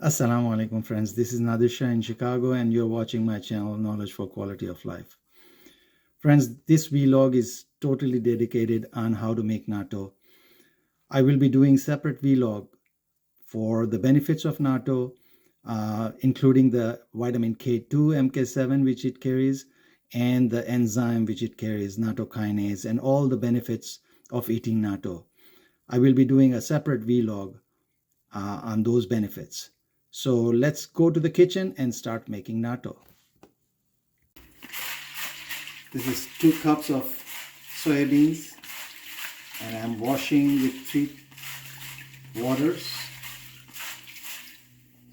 Assalamu alaikum friends, this is 𝗓𝗲 in Chicago and you're watching my channel Knowledge for Quality of Life. Friends, this vlog is totally dedicated on how to make natto. I will be doing separate vlog for the benefits of natto, including the vitamin K2 MK7 which it carries and the enzyme which it carries, natto kinase, and all the benefits of eating natto. I will be doing a separate vlog on those benefits. So let's go to the kitchen and start making natto. This is 2 cups of soybeans and I'm washing with 3 waters.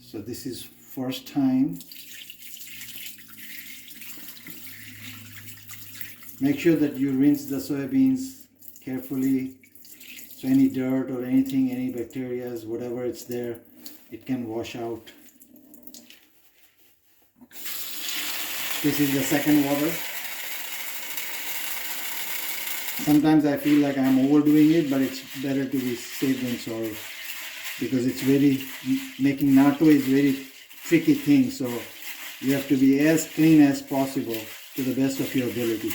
So this is first time. Make sure that you rinse the soybeans carefully so any dirt or anything, any bacteria, whatever it's there, it can wash out. This is the second water. Sometimes I feel like I'm overdoing it, but it's better to be safe than sorry, because it's making natto is very tricky thing, so you have to be as clean as possible to the best of your ability.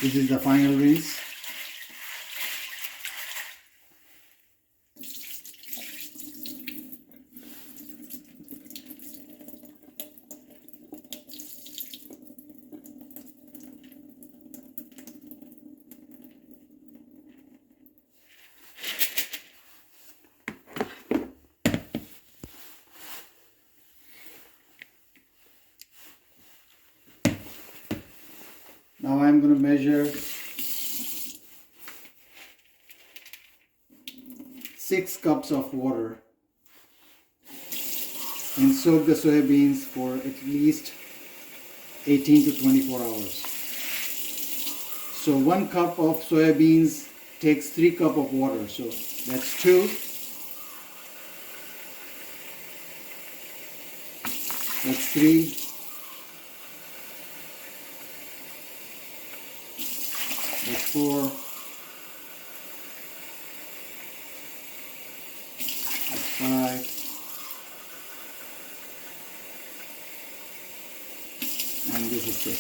This is the final rinse. Now I'm going to measure 6 cups of water and soak the soybeans for at least 18 to 24 hours. So 1 cup of soybeans takes 3 cups of water, so that's 2. That's 3. That's 4. That's 5. And this is 6.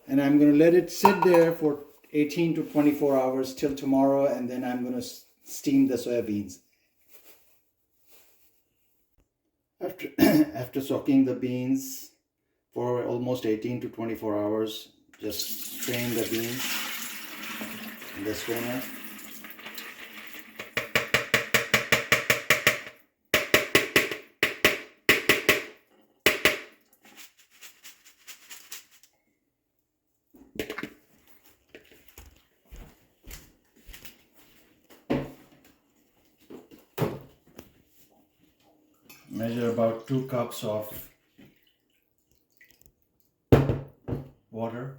And I'm going to let it sit there for 18 to 24 hours till tomorrow, and then I'm going to steam the soybeans. After soaking the beans for almost 18 to 24 hours, just strain the beans in the strainer. Measure about 2 cups of water.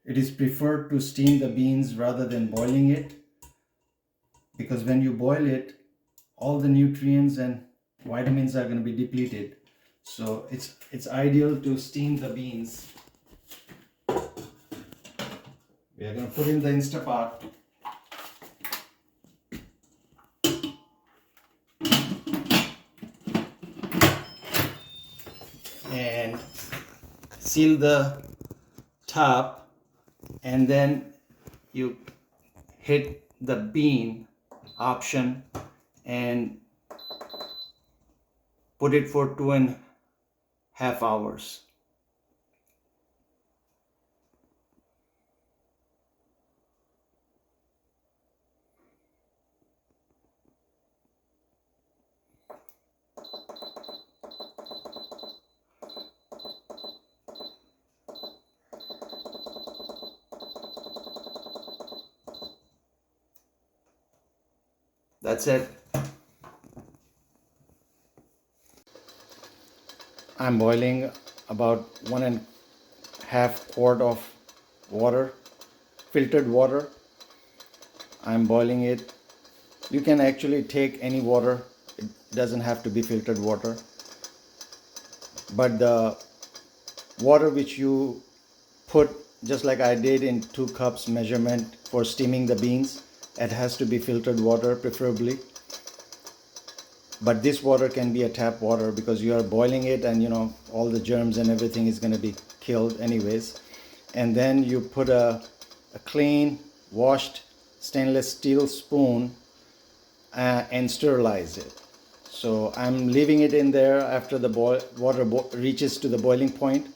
It is preferred to steam the beans rather than boiling it, because when you boil it, all the nutrients and vitamins are going to be depleted. So it's ideal to steam the beans. We are going to put in the Instapot. And seal the top, and then you hit the bean option and put it for 2.5 hours. That's it. I'm boiling about 1.5 quart of water, filtered water. I'm boiling it. You can actually take any water. It doesn't have to be filtered water. But the water which you put, just like I did in 2 cups measurement for steaming the beans, it has to be filtered water preferably. But this water can be a tap water because you are boiling it, and you know all the germs and everything is going to be killed anyways. And then you put a clean washed stainless steel spoon and sterilize it. So I'm leaving it in there after the water reaches to the boiling point.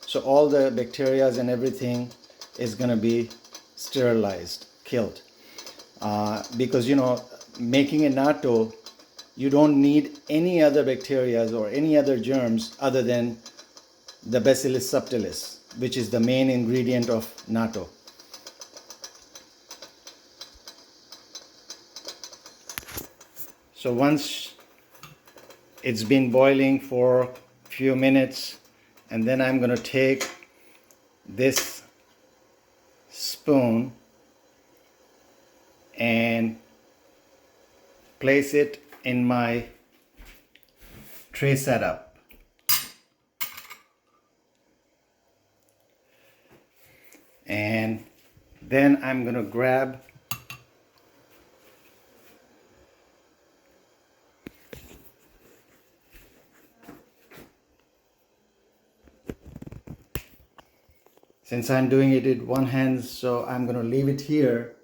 So all the bacteria and everything is going to be sterilized, killed. Because you know, making a natto, you don't need any other bacteria or any other germs other than the Bacillus subtilis, which is the main ingredient of natto. So once it's been boiling for a few minutes, and then I'm going to take this spoon and place it in my tray setup. And then I'm going to grab since I'm doing it with one hand, so I'm going to leave it here.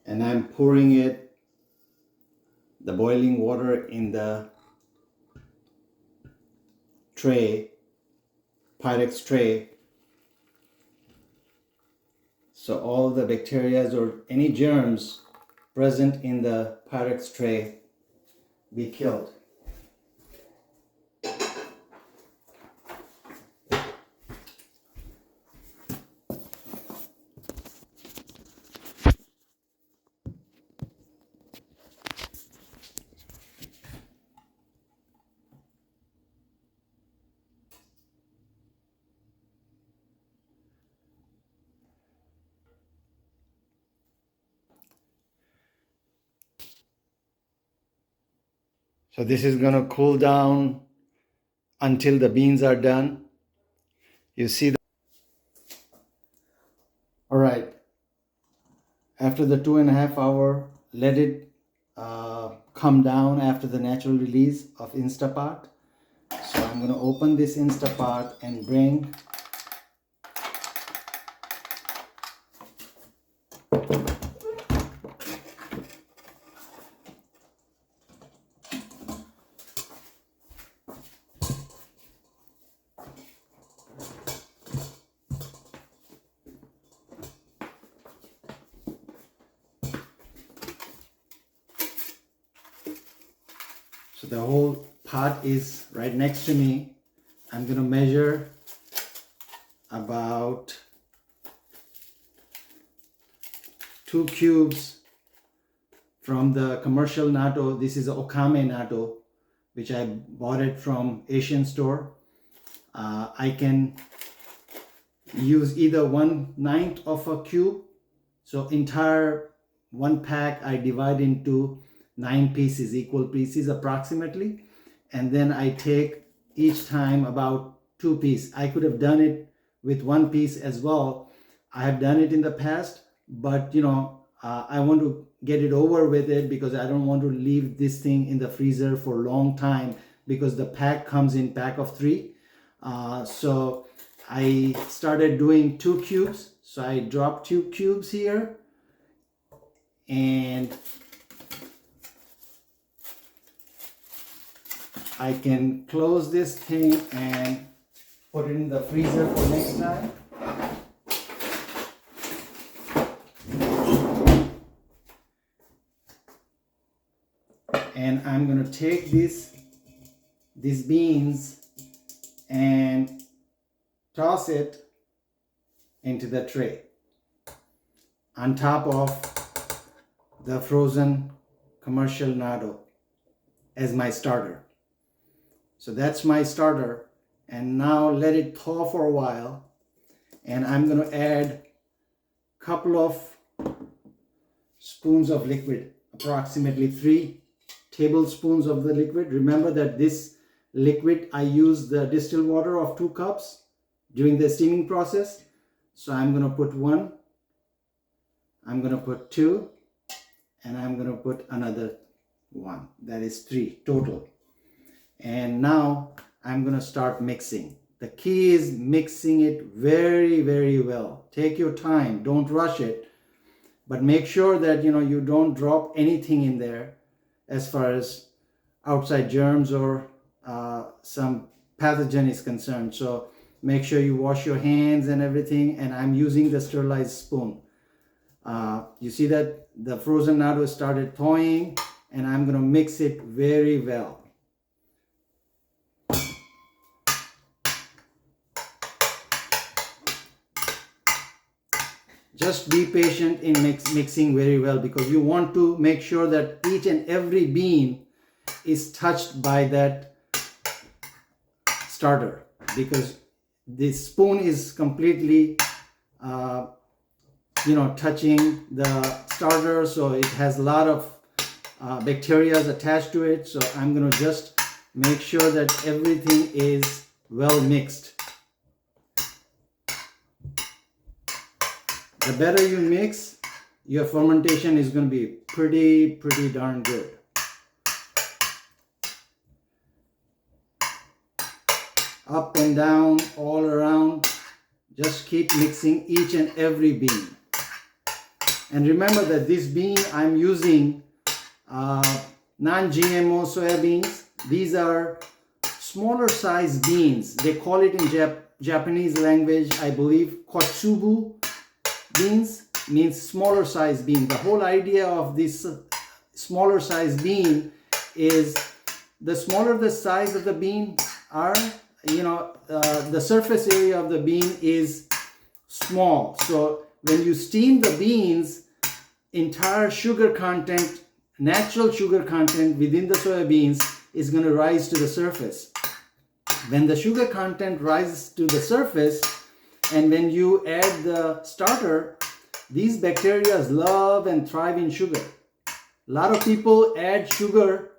And I'm pouring the boiling water in the tray, Pyrex tray. So all the bacteria or any germs present in the Pyrex tray be killed. So this is going to cool down until the beans are done. You see all right, after the 2.5 hour, let it come down after the natural release of Instapot. So I'm going to open this Instapot and bring so the whole pot is right next to me. I'm going to measure about 2 cubes from the commercial natto. This is a Okame natto, which I bought it from Asian store. I can use either 1/9 of a cube. So entire 1 pack I divide into 9 pieces, equal pieces approximately, and then I take each time about 2 pieces. I could have done it with 1 piece as well. I have done it in the past, but you know, I want to get it over with it because I don't want to leave this thing in the freezer for a long time, because the pack comes in pack of 3. So I started doing 2 cubes. So I dropped 2 cubes here, and I can close this thing and put it in the freezer for next time. And I'm going to take these beans and toss it into the tray on top of the frozen commercial natto as my starter. So that's my starter, and now let it thaw for a while, and I'm going to add a couple of spoons of liquid, approximately 3 tablespoons of the liquid. Remember that this liquid, I use the distilled water of 2 cups during the steaming process. So I'm going to put 1, I'm going to put 2, and I'm going to put another 1. That is 3 total. And now I'm going to start mixing. The key is mixing it very, very well. Take your time, don't rush it, but make sure that you don't drop anything in there as far as outside germs or some pathogen is concerned. So make sure you wash your hands and everything, and I'm using the sterilized spoon. You see that the frozen natto started thawing, and I'm going to mix it very well. Just be patient in mixing very well, because you want to make sure that each and every bean is touched by that starter, because this spoon is completely touching the starter, so it has a lot of bacteria attached to it. So I'm going to just make sure that everything is well mixed. The better you mix, your fermentation is going to be pretty darn good. Up and down, all around. Just keep mixing each and every bean. And remember that this bean I'm using non-GMO soybeans. These are smaller size beans. They call it in Japanese language, I believe, 𝗏𝗏𝗏𝗏 beans, means smaller size bean. The whole idea of this smaller size bean is the smaller the size of the bean are, the surface area of the bean is small. So when you steam the beans, entire sugar content, natural sugar content within the soybeans is going to rise to the surface. When the sugar content rises to the surface, and when you add the starter, these bacteria love and thrive in sugar. A lot of people add sugar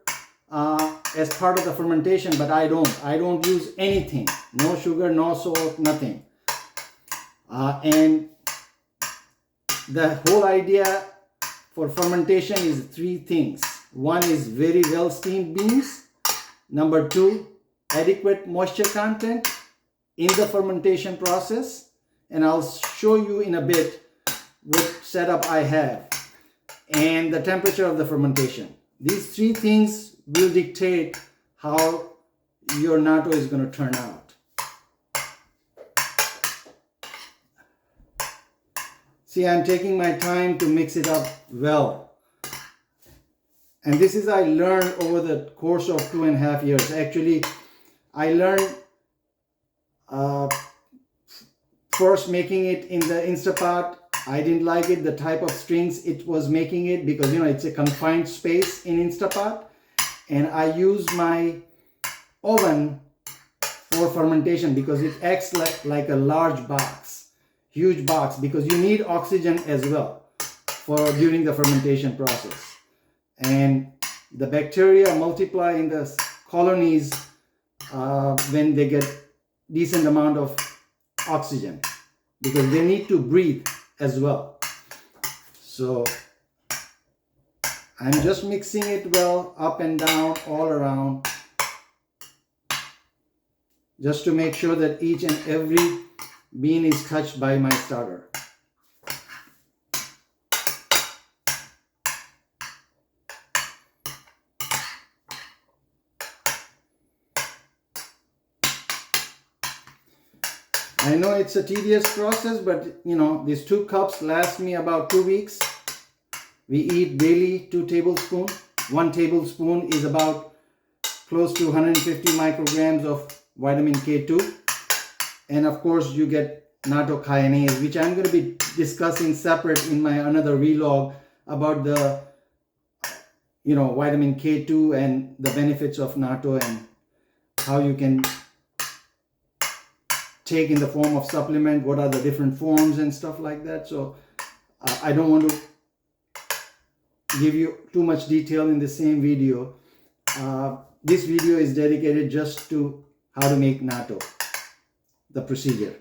as part of the fermentation, but I don't. I don't use anything. No sugar, no salt, nothing. And the whole idea for fermentation is 3 things. 1 is very well steamed beans. Number 2, adequate moisture content in the fermentation process, and I'll show you in a bit what setup I have, and the temperature of the fermentation. These 3 things will dictate how your natto is going to turn out. See, I'm taking my time to mix it up well. And this is I learned over the course of 2.5 years. Actually, I learned first making it in the Instapot. I didn't like it, the type of strings it was making it, because it's a confined space in Instapot. And I use my oven for fermentation because it acts like a large box, huge box, because you need oxygen as well during the fermentation process. And the bacteria multiply in the colonies when they get decent amount of oxygen, because they need to breathe as well. So I'm just mixing it well, up and down, all around, just to make sure that each and every bean is touched by my starter. I know it's a tedious process, but these 2 cups last me about 2 weeks. We eat daily 2 tablespoons. 1 tablespoon is about close to 150 micrograms of vitamin K2. And of course you get nattokinase, which I'm going to be discussing separate in my another vlog about the vitamin K2 and the benefits of natto and how you can take in the form of supplement, what are the different forms and stuff like that. So I don't want to give you too much detail in the same video. This video is dedicated just to how to make natto, the procedure.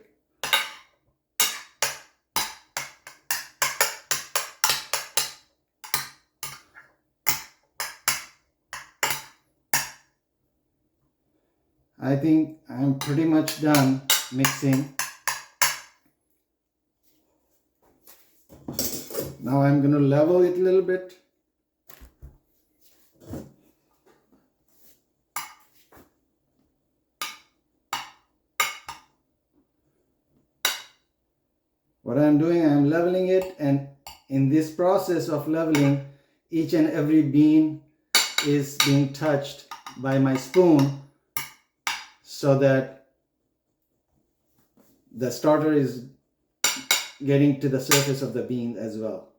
I think I'm pretty much done mixing. Now I'm going to level it a little bit. What I'm doing, I'm leveling it, and in this process of leveling, each and every bean is being touched by my spoon so that the starter is getting to the surface of the bean as well.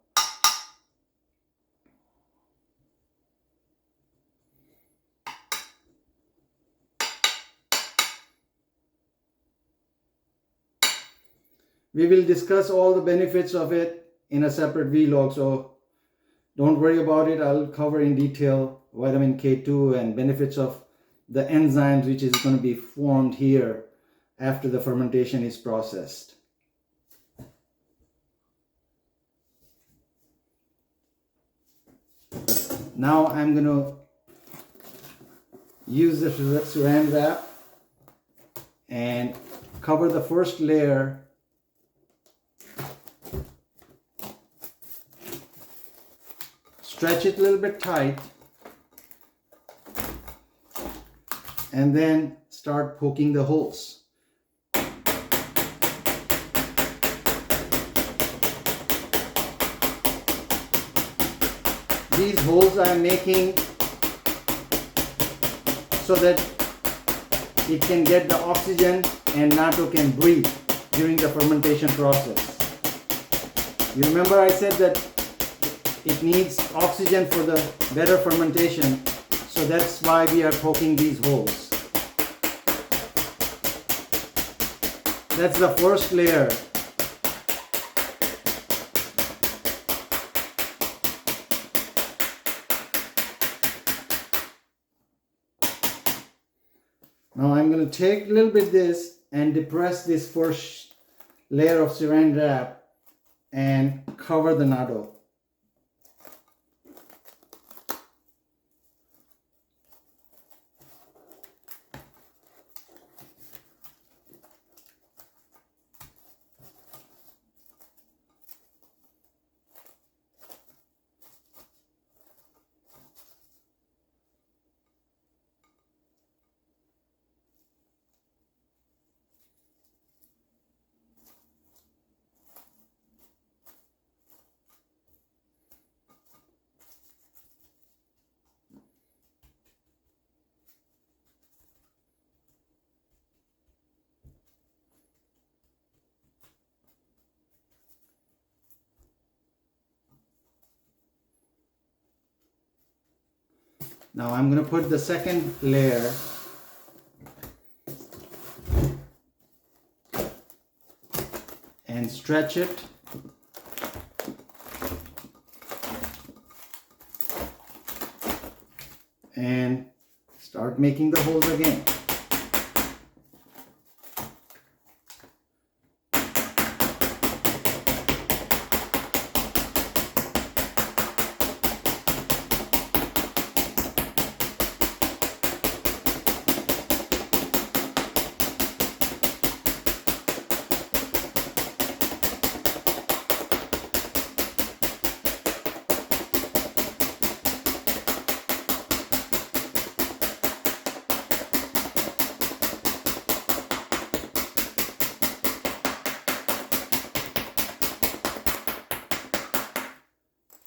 We will discuss all the benefits of it in a separate vlog, so don't worry about it. I'll cover in detail vitamin K2 and benefits of the enzymes which is going to be formed here after the fermentation is processed. Now I'm going to use the saran wrap and cover the first layer . Stretch it a little bit tight and then start poking the holes. These holes I am making so that it can get the oxygen and natto can breathe during the fermentation process. You remember I said that it needs oxygen for the better fermentation, so that's why we are poking these holes. That's the first layer. Now I'm going to take a little bit this and depress this first layer of saran wrap and cover the natto. Now I'm going to put the second layer and stretch it. And start making the holes again.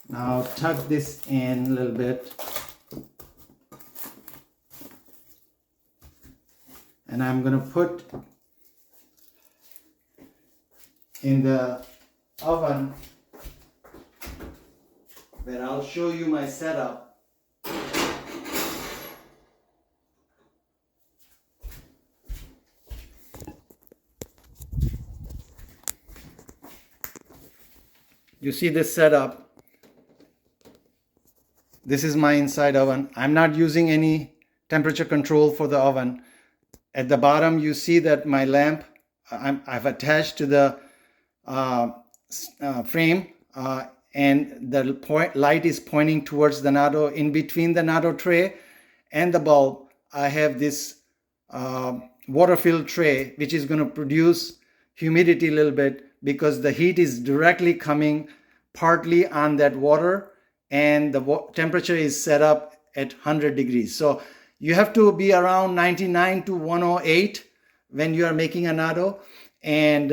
Now tuck this in a little bit and I'm going to put in the oven where I'll show you my setup. You see this setup. This is my inside oven. I'm not using any temperature control for the oven. At the bottom you see that my lamp I've attached to the frame, and the light is pointing towards the 𝗨𝗏. In between the 𝗨𝗏 tray and the bulb, I have this water-filled tray, which is going to produce humidity a little bit because the heat is directly coming partly on that water, and the temperature is set up at 100 degrees. So you have to be around 99 to 108 when you are making a 𝗨𝗏, and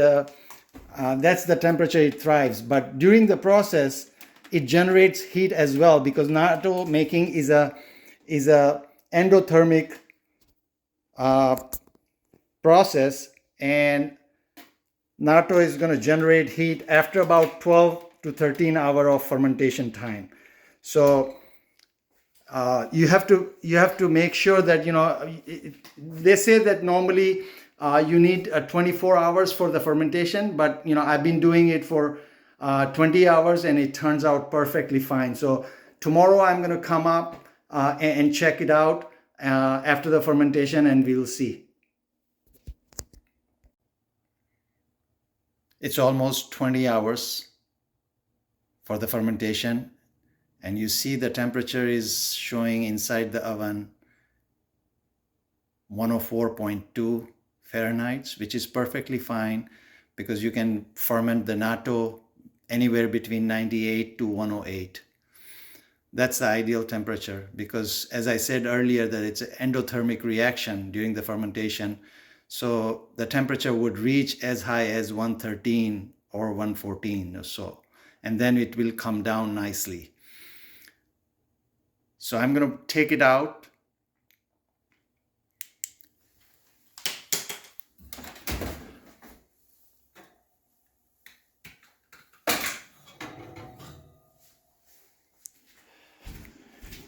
that's the temperature it thrives. But during the process, it generates heat as well, because 𝗨𝗏 making is a endothermic process, and 𝗨𝗏 is going to generate heat after about 12 to 13 hours of fermentation time. So you have to make sure that, you know, they say that normally you need 24 hours for the fermentation, but you know, I've been doing it for 20 hours and it turns out perfectly fine. So tomorrow I'm going to come up and check it out after the fermentation, and we'll see. It's almost 20 hours for the fermentation, and you see the temperature is showing inside the oven 104.2 Fahrenheit, which is perfectly fine, because you can ferment the 𝗨𝗏 anywhere between 98 to 108. That's the ideal temperature, because as I said earlier, that it's an endothermic reaction during the fermentation. So the temperature would reach as high as 113 or 114 or so, and then it will come down nicely. So I'm going to take it out.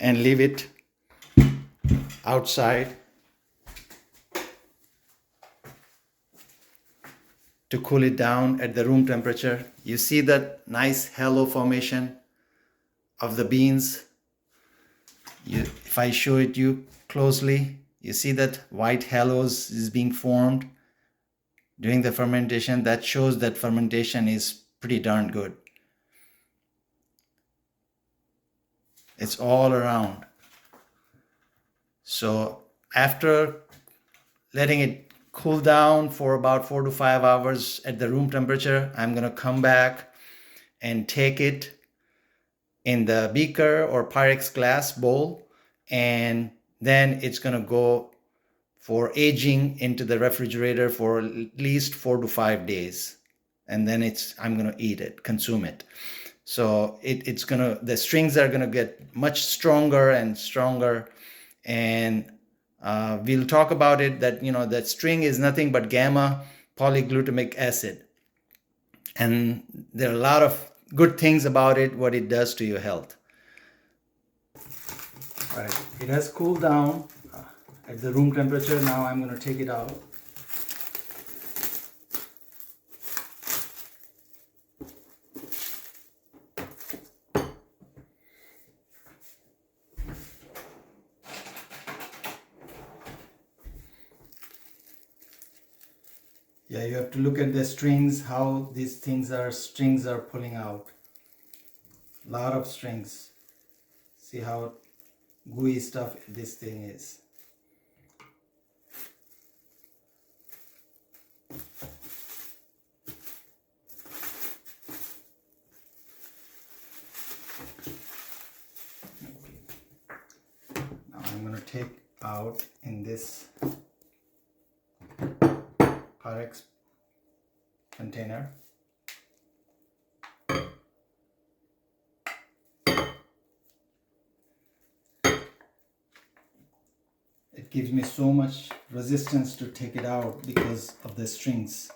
And leave it outside to cool it down at the room temperature. You see that nice halo formation of the beans. If I show it you closely, you see that white halos is being formed during the fermentation. That shows that fermentation is pretty darn good. It's all around. So after letting it cool down for about 4 to 5 hours at the room temperature, I'm going to come back and take it in the beaker or Pyrex glass bowl, and then it's going to go for aging into the refrigerator for at least 4 to 5 days, and then I'm going to eat it, consume it. So the strings are gonna get much stronger and stronger, and we'll talk about it, that you know that string is nothing but gamma polyglutamic acid, and there are a lot of good things about it, what it does to your health. All right, it has cooled down at the room temperature. Now I'm going to take it out. Yeah, you have to look at the strings, how these strings are pulling out. A lot of strings. See how gooey stuff this thing is. Now I'm going to take out in this Pyrex container. it gives me so much resistance to take it out because of the strings.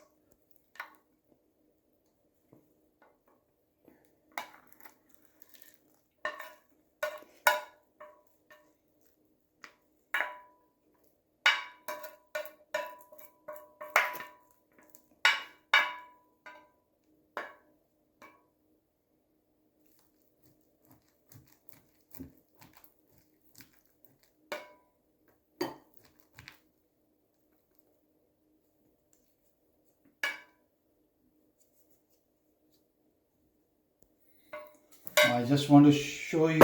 I just want to show you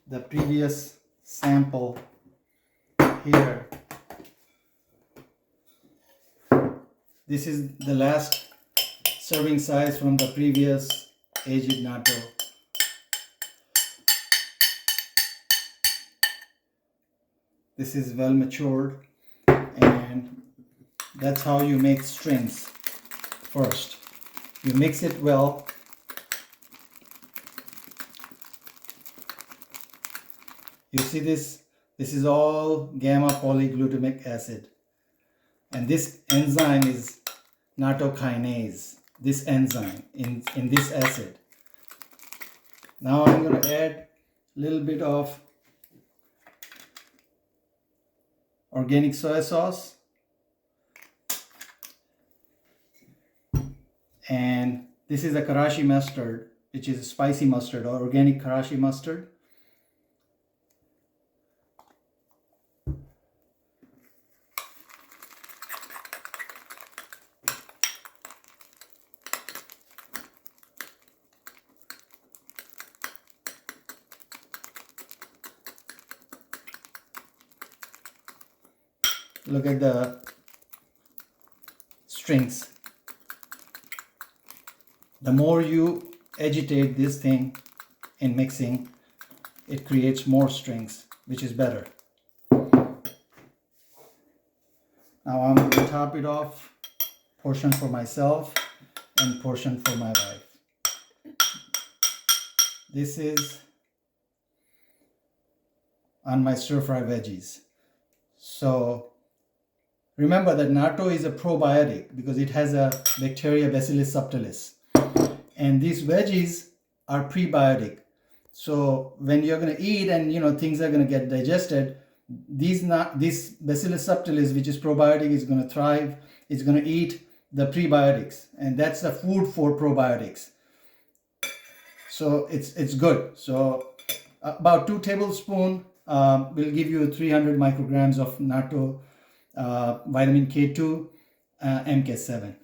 the previous sample here. This is the last serving size from the previous aged natto. This is well matured, and that's how you make strings. First, you mix it well. You see this? This is all 𝗲𝗏-polyglutamic acid. And this enzyme is natto kinase, this enzyme in this acid. Now I'm going to add a little bit of organic soy sauce. And this is a Karachi mustard, which is a spicy mustard or organic Karachi mustard. Look at the strings. The more you agitate this thing in mixing, it creates more strings, which is better. Now I'm going to top it off, portion for myself and portion for my wife. This is on my stir-fry veggies. So remember that natto is a probiotic because it has a bacteria Bacillus subtilis. And these veggies are prebiotic. So when you're going to eat and things are going to get digested, this Bacillus subtilis, which is probiotic, is going to thrive. It's going to eat the prebiotics, and that's the food for probiotics. So it's good. So about 2 tablespoons will give you 300 micrograms of natto, vitamin K2, MK7.